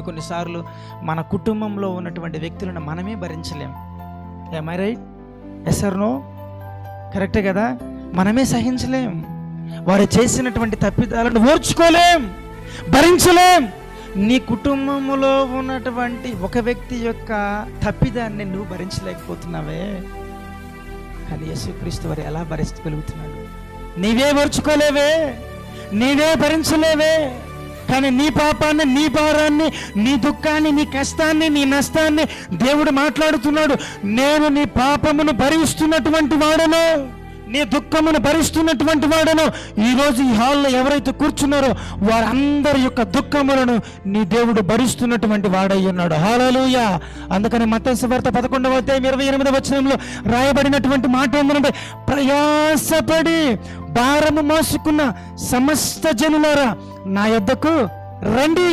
కొన్నిసార్లు మన కుటుంబంలో ఉన్నటువంటి వ్యక్తులను మనమే భరించలేం. ఏమై రైట్? Yes are no? కరెక్టే కదా? మనమే సహించలేం. వారు చేసినటువంటి తప్పిదాలను ఓర్చుకోలేం, భరించలేం. నీ కుటుంబంలో ఉన్నటువంటి ఒక వ్యక్తి యొక్క తప్పిదాన్ని నువ్వు భరించలేకపోతున్నావే, కానీ యేసుక్రీస్తు వారు ఎలా భరించగలుగుతున్నాడు? నీవే ఓర్చుకోలేవే, నీవే భరించలేవే, కానీ నీ పాపాన్ని, నీ భారాన్ని, నీ దుఃఖాన్ని, నీ కష్టాన్ని, నీ నష్టాన్ని దేవుడు మాట్లాడుతున్నాడు. నేను నీ పాపమును భరిస్తున్నటువంటి వాడను, నీ దుఃఖమును భరిస్తున్నటువంటి వాడను. ఈరోజు ఈ హాల్లో ఎవరైతే కూర్చున్నారో వారందరి యొక్క దుఃఖములను నీ దేవుడు భరిస్తున్నటువంటి వాడై ఉన్నాడు. హల్లెలూయా. అందుకని మత్తయి సువార్త 11వ అధ్యాయం 28వ వచనంలో రాయబడినటువంటి మాట ఏంటంటే, ప్రయాసపడి భారము మోసుకున్న సమస్త జనులారా నా యొద్దకు రండి.